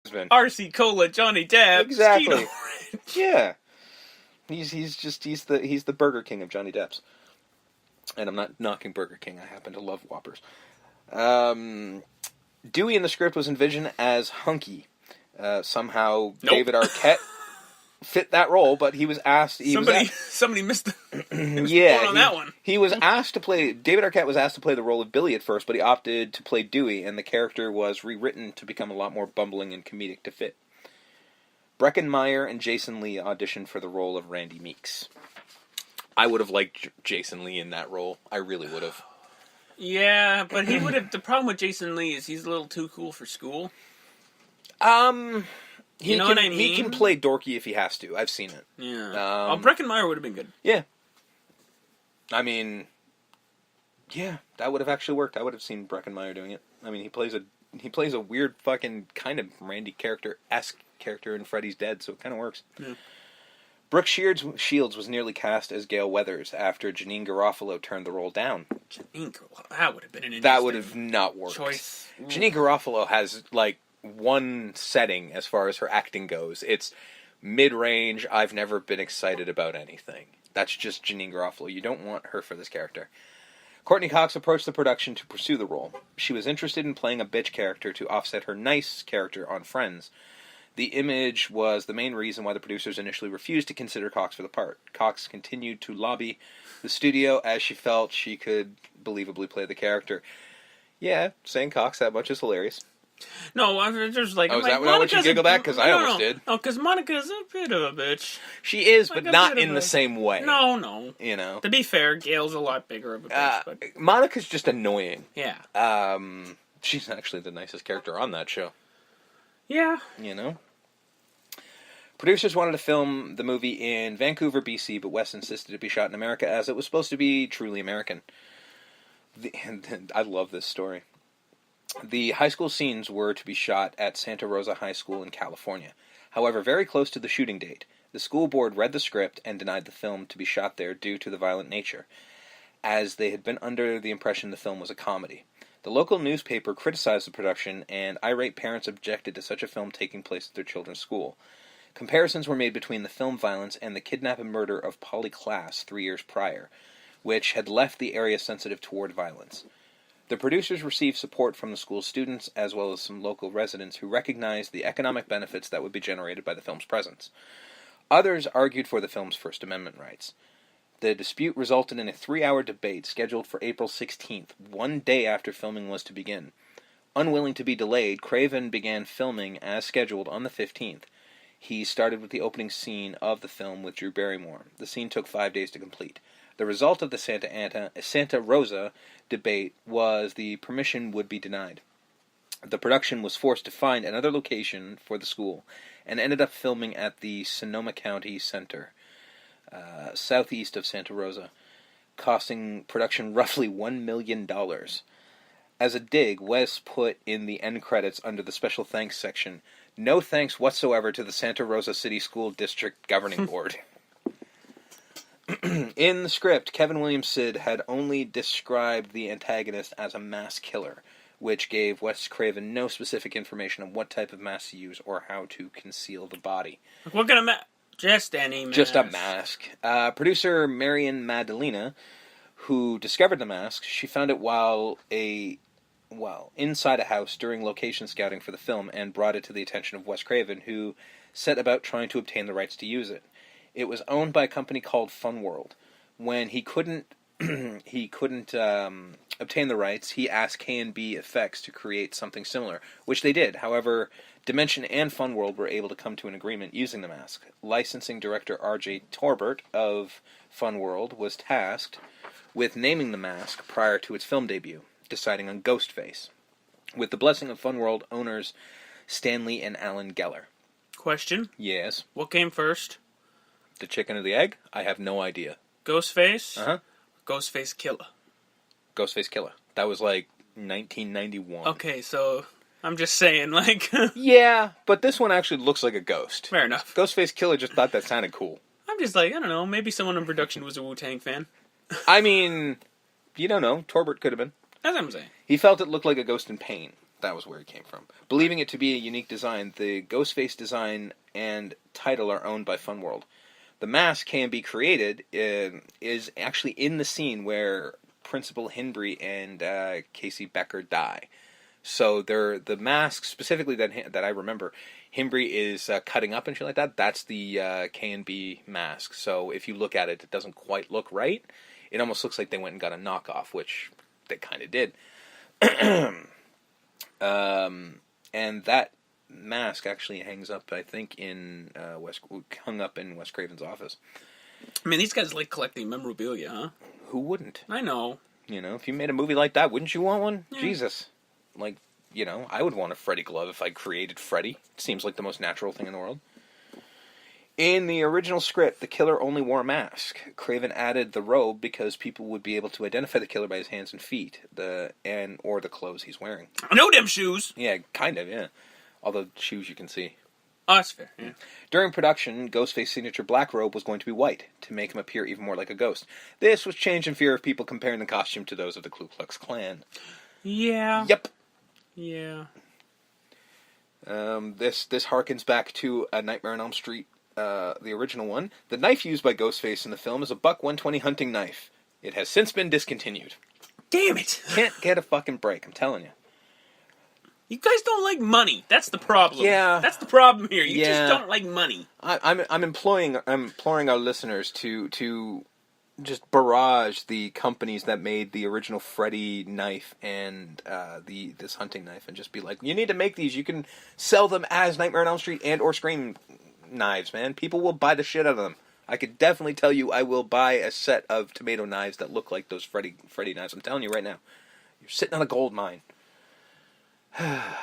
been. RC Cola, Johnny Depp, Exactly. Skeet Yeah. He's the Burger King of Johnny Depp's. And I'm not knocking Burger King. I happen to love Whoppers. Dewey in the script was envisioned as hunky. Somehow David Arquette fit that role, but he was asked. Somebody missed the point on that one. He was asked to play. David Arquette was asked to play the role of Billy at first, but he opted to play Dewey, and the character was rewritten to become a lot more bumbling and comedic to fit. Breckin Meyer and Jason Lee auditioned for the role of Randy Meeks. I would have liked Jason Lee in that role. I really would have. Yeah, but he would have. The problem with Jason Lee is he's a little too cool for school. You know what I mean? He can play dorky if he has to. I've seen it. Yeah. Breckin Meyer would have been good. Yeah. I mean, yeah, that would have actually worked. I would have seen Breckin Meyer doing it. I mean, he plays a weird fucking kind of Randy esque character in Freddy's Dead, so it kind of works. Yeah. Brooke Shields was nearly cast as Gail Weathers after Janeane Garofalo turned the role down. Janeane Garofalo, that would have been an interesting That would have not worked. Choice. Janeane Garofalo has, like, one setting as far as her acting goes. It's mid-range, I've never been excited about anything. That's just Janeane Garofalo. You don't want her for this character. Courtney Cox approached the production to pursue the role. She was interested in playing a bitch character to offset her nice character on Friends. The image was the main reason why the producers initially refused to consider Cox for the part. Cox continued to lobby the studio as she felt she could believably play the character. Yeah, saying Cox that much is hilarious. No, I'm just like... Oh, is that what you giggle back? Because I almost did. No, because Monica's a bit of a bitch. She is, but not in the same way. No. You know? To be fair, Gail's a lot bigger of a bitch. But... Monica's just annoying. Yeah. She's actually the nicest character on that show. Yeah. You know? Producers wanted to film the movie in Vancouver, BC, but Wes insisted it be shot in America as it was supposed to be truly American. I love this story. The high school scenes were to be shot at Santa Rosa High School in California. However, very close to the shooting date, the school board read the script and denied the film to be shot there due to the violent nature, as they had been under the impression the film was a comedy. The local newspaper criticized the production, and irate parents objected to such a film taking place at their children's school. Comparisons were made between the film violence and the kidnap and murder of Polly Klaas 3 years prior, which had left the area sensitive toward violence. The producers received support from the school's students as well as some local residents who recognized the economic benefits that would be generated by the film's presence. Others argued for the film's First Amendment rights. The dispute resulted in a 3-hour debate scheduled for April 16th, 1 day after filming was to begin. Unwilling to be delayed, Craven began filming as scheduled on the 15th. He started with the opening scene of the film with Drew Barrymore. The scene took 5 days to complete. The result of the Santa Rosa debate was the permission would be denied. The production was forced to find another location for the school and ended up filming at the Sonoma County Center, southeast of Santa Rosa, costing production roughly $1 million. As a dig, Wes put in the end credits under the special thanks section, "No thanks whatsoever to the Santa Rosa City School District Governing Board." In the script, Kevin Williams Sid had only described the antagonist as a mass killer, which gave Wes Craven no specific information on what type of mask to use or how to conceal the body. What kind of mask? Just any mask. Just a mask. Producer Marian Madalena, who discovered the mask, she found it while inside a house during location scouting for the film and brought it to the attention of Wes Craven, who set about trying to obtain the rights to use it. It was owned by a company called Fun World. When he couldn't obtain the rights, he asked K&B Effects to create something similar, which they did. However, Dimension and Fun World were able to come to an agreement using the mask. Licensing director R.J. Torbert of Fun World was tasked with naming the mask prior to its film debut, deciding on Ghostface, with the blessing of Fun World owners Stanley and Alan Geller. Question? Yes. What came first? The chicken or the egg? I have no idea. Ghostface? Uh-huh. Ghostface Killer. Ghostface Killer. That was like 1991. Okay, so I'm just saying, like... Yeah, but this one actually looks like a ghost. Fair enough. Ghostface Killer just thought that sounded cool. I'm just like, I don't know, maybe someone in production was a Wu-Tang fan. I mean, you don't know. Torbert could have been. That's what I'm saying. He felt it looked like a ghost in pain. That was where it came from. Believing it to be a unique design, the Ghostface design and title are owned by Funworld. The mask can be created is actually in the scene where Principal Hinbry and Casey Becker die. So the mask specifically that I remember, Hinbry is cutting up and shit like that. That's the K&B mask. So if you look at it, it doesn't quite look right. It almost looks like they went and got a knockoff, which they kind of did. And that mask actually hangs up, I think, hung up in Wes Craven's office. I mean, these guys like collecting memorabilia, huh? Who wouldn't? I know. You know, if you made a movie like that, wouldn't you want one? Yeah. Jesus. Like, you know, I would want a Freddy glove if I created Freddy. It seems like the most natural thing in the world. In the original script, the killer only wore a mask. Craven added the robe because people would be able to identify the killer by his hands and feet, or the clothes he's wearing. I know them shoes. Yeah, kind of, yeah. All the shoes you can see. Oh, that's fair, yeah. During production, Ghostface's signature black robe was going to be white, to make him appear even more like a ghost. This was changed in fear of people comparing the costume to those of the Ku Klux Klan. Yeah. Yep. Yeah. This harkens back to A Nightmare on Elm Street, the original one. The knife used by Ghostface in the film is a buck 120 hunting knife. It has since been discontinued. Damn it! Can't get a fucking break, I'm telling you. You guys don't like money. That's the problem. Yeah. That's the problem here. You Yeah. just don't like money. I'm imploring our listeners to just barrage the companies that made the original Freddy knife and this hunting knife, and just be like, you need to make these. You can sell them as Nightmare on Elm Street and or Scream knives, man. People will buy the shit out of them. I could definitely tell you I will buy a set of tomato knives that look like those Freddy knives. I'm telling you right now. You're sitting on a gold mine. Now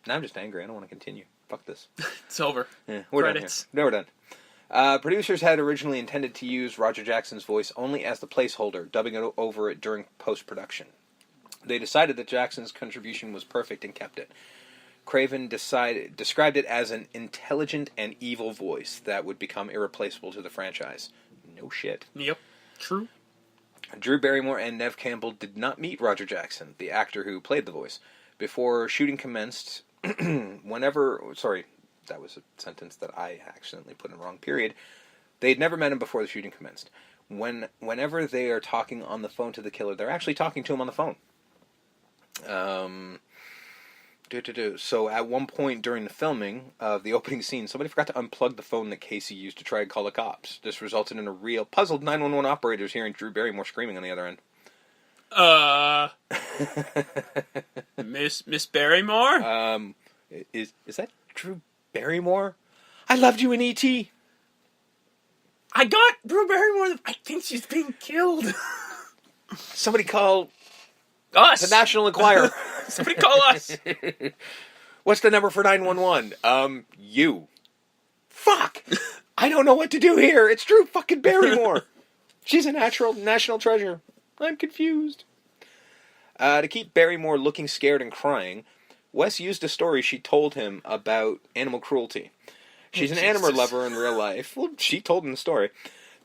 I'm just angry. I don't want to continue. Fuck this. It's over. Yeah, we're Credits. done here. No, we're done. Producers had originally intended to use Roger Jackson's voice only as the placeholder, dubbing it over it during post-production. They decided that Jackson's contribution was perfect and kept it. Craven described it as an intelligent and evil voice that would become irreplaceable to the franchise. No shit. Yep. True. Drew Barrymore and Neve Campbell did not meet Roger Jackson, the actor who played the voice, before shooting commenced. Sorry, that was a sentence that I accidentally put in the wrong period. They had never met him before the shooting commenced. Whenever they are talking on the phone to the killer, they're actually talking to him on the phone. So at one point during the filming of the opening scene, somebody forgot to unplug the phone that Casey used to try and call the cops. This resulted in a real puzzled 911 operators hearing Drew Barrymore screaming on the other end. Miss Barrymore? Is that Drew Barrymore? I loved you in E.T. I got Drew Barrymore. I think she's being killed. Somebody call Us. the National Enquirer. Somebody call us. What's the number for 911? You. Fuck! I don't know what to do here. It's Drew fucking Barrymore. She's a national treasure. I'm confused. To keep Barrymore looking scared and crying, Wes used a story she told him about animal cruelty. She's an animal lover in real life. Well, she told him the story.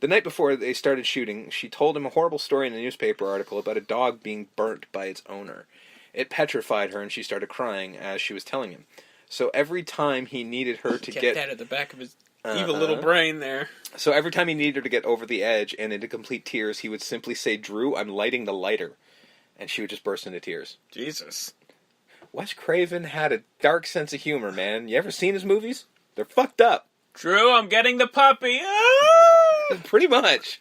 The night before they started shooting, she told him a horrible story in a newspaper article about a dog being burnt by its owner. It petrified her, and she started crying as she was telling him. So every time he needed her to get that at the back of his evil little brain there. So every time he needed her to get over the edge and into complete tears, he would simply say, "Drew, I'm lighting the lighter." And she would just burst into tears. Jesus. Wes Craven had a dark sense of humor, man. You ever seen his movies? They're fucked up. Drew, I'm getting the puppy. Ah! Pretty much.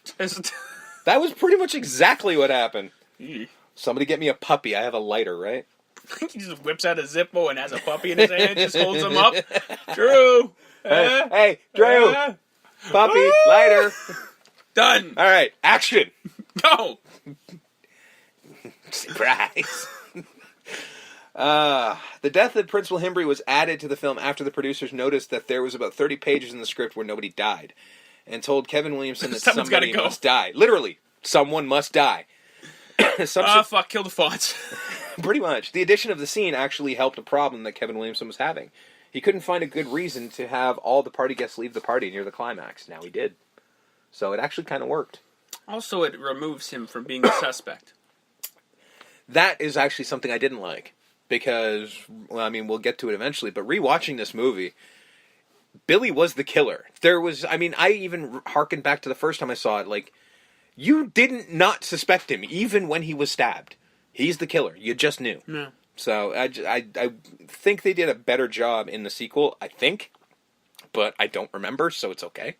That was pretty much exactly what happened. Somebody get me a puppy. I have a lighter, right? He just whips out a Zippo and has a puppy in his hand, just holds him up. Drew! Hey, Drew! Puppy, lighter. Done! All right, action! Go! Surprise! The death of Principal Hinbry was added to the film after the producers noticed that there was about 30 pages in the script where nobody died, and told Kevin Williamson that somebody must die. Literally, someone must die. Fuck, kill the fonts. Pretty much. The addition of the scene actually helped a problem that Kevin Williamson was having. He couldn't find a good reason to have all the party guests leave the party near the climax. Now he did. So it actually kind of worked. Also, it removes him from being a suspect. That is actually something I didn't like. because, well, I mean, we'll get to it eventually, but rewatching this movie, Billy was the killer. There was, I mean, I even harkened back to the first time I saw it, like, you didn't not suspect him, even when he was stabbed. He's the killer. You just knew. No. So I think they did a better job in the sequel, I think, but I don't remember, so it's okay.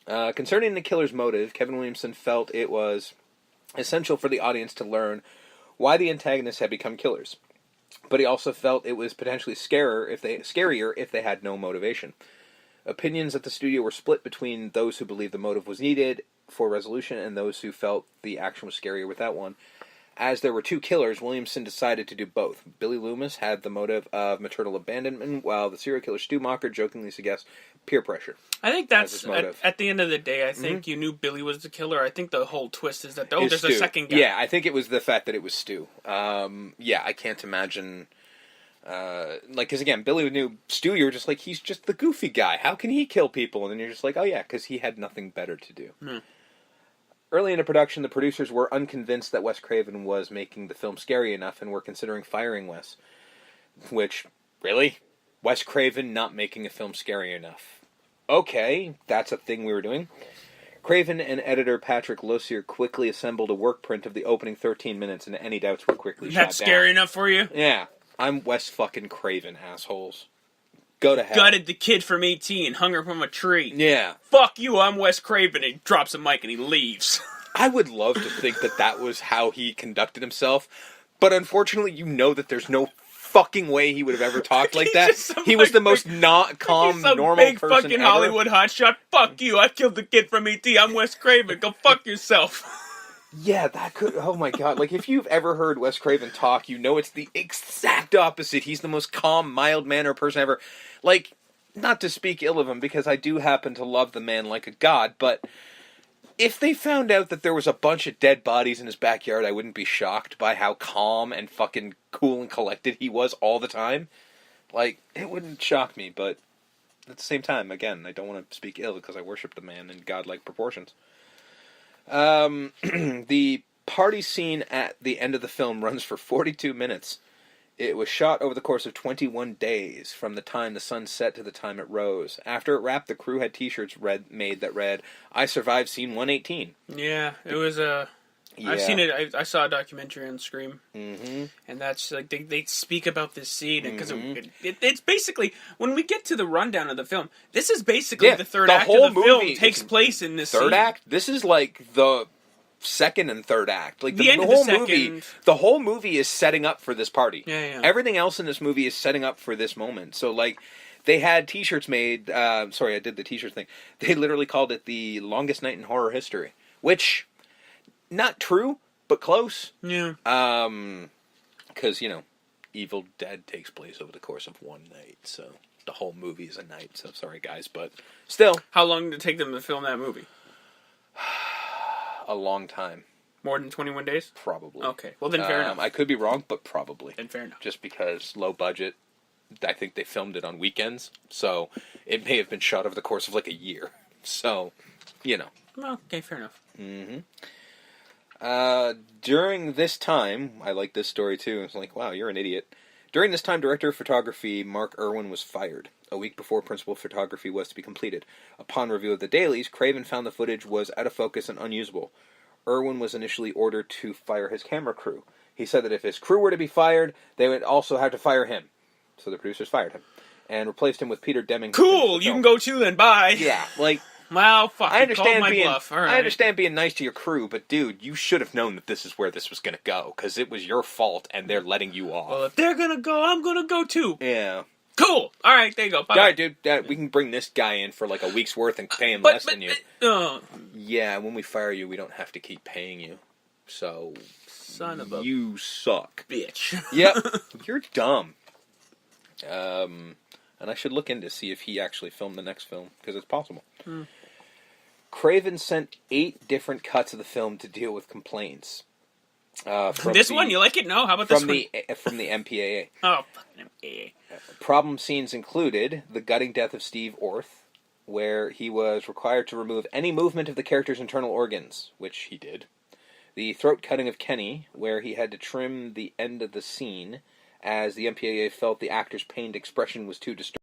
Concerning the killer's motive, Kevin Williamson felt it was essential for the audience to learn why the antagonists had become killers. But he also felt it was potentially scarier if they had no motivation. Opinions at the studio were split between those who believed the motive was needed for resolution and those who felt the action was scarier without one. As there were two killers, Williamson decided to do both. Billy Loomis had the motive of maternal abandonment, while the serial killer Stu Macher jokingly suggests peer pressure. I think that's, at the end of the day, I think you knew Billy was the killer. I think the whole twist is that, there's Stu. a second guy. Yeah, I think it was the fact that it was Stu. Yeah, I can't imagine... because again, Billy knew Stu, you were just like, he's just the goofy guy. How can he kill people? And then you're just like, oh yeah, because he had nothing better to do. Early into production, the producers were unconvinced that Wes Craven was making the film scary enough and were considering firing Wes. Which, really? Wes Craven not making a film scary enough? Okay, that's a thing we were doing. Craven and editor Patrick Lossier quickly assembled a work print of the opening 13 minutes, and any doubts were quickly shot down. That's scary enough for you? Yeah. I'm Wes fucking Craven, assholes. Go to hell. Gutted the kid from 18, hung her from a tree. Yeah. Fuck you, I'm Wes Craven. He drops a mic and he leaves. I would love to think that that was how he conducted himself, but unfortunately you know that there's no fucking way he would have ever talked like that. He was the most not calm, normal big person fucking ever. Hollywood hotshot. Fuck you, I killed the kid from E.T. I'm Wes Craven. Go fuck yourself. Yeah, that could... Oh my god. Like, if you've ever heard Wes Craven talk, you know it's the exact opposite. He's the most calm, mild-mannered person ever. Like, not to speak ill of him, because I do happen to love the man like a god, but if they found out that there was a bunch of dead bodies in his backyard, I wouldn't be shocked by how calm and fucking cool and collected he was all the time. Like, it wouldn't shock me, but at the same time, again, I don't want to speak ill because I worship the man in godlike proportions. The party scene at the end of the film runs for 42 minutes. It was shot over the course of 21 days, from the time the sun set to the time it rose. After it wrapped, the crew had t-shirts made that read, "I survived scene 118. Yeah, it was a... Yeah. I've seen it. I saw a documentary on Scream, Mm-hmm. and that's like they speak about this scene because it's basically, when we get to the rundown of the film, this is basically the third act of the film takes place in this third scene. act. This is like the second and third act. Like the end of the whole second... movie. The whole movie is setting up for this party. Yeah. Everything else in this movie is setting up for this moment. So like, they had t-shirts made. Sorry, I did the t-shirt thing. They literally called it the longest night in horror history, which. Not true, but close. Yeah. Because, Evil Dead takes place over the course of one night, so the whole movie is a night, so sorry guys, but still. How long did it take them to film that movie? A long time. More than 21 days? Probably. Okay, well then fair enough. I could be wrong, but probably. Then fair enough. Just because low budget, I think they filmed it on weekends, so it may have been shot over the course of like a year. So, Well, okay, fair enough. Mm-hmm. During this time, I like this story too. It's like, wow, you're an idiot. During this time, director of photography Mark Irwin was fired, a week before principal photography was to be completed. Upon review of the dailies, Craven found the footage was out of focus and unusable. Irwin was initially ordered to fire his camera crew. He said that if his crew were to be fired, they would also have to fire him. So the producers fired him and replaced him with Peter Deming. Cool, you can go too then, bye. Yeah, like... Well, fuck, I understand bluff. All right. I understand being nice to your crew, but dude, you should have known that this is where this was going to go, because it was your fault, and they're letting you off. Well, if they're going to go, I'm going to go too. Yeah. Cool. All right, there you go. Bye. All right, dude, we can bring this guy in for like a week's worth and pay him less than you. Yeah, when we fire you, we don't have to keep paying you. So, son of a... You suck. Bitch. Yep, you're dumb. And I should look into see if he actually filmed the next film, because it's possible. Craven sent 8 different cuts of the film to deal with complaints. This one? You like it? No? How about this one? From the MPAA. Oh, fucking MPAA. Problem scenes included the gutting death of Steve Orth, where he was required to remove any movement of the character's internal organs, which he did. The throat cutting of Kenny, where he had to trim the end of the scene, as the MPAA felt the actor's pained expression was too disturbing.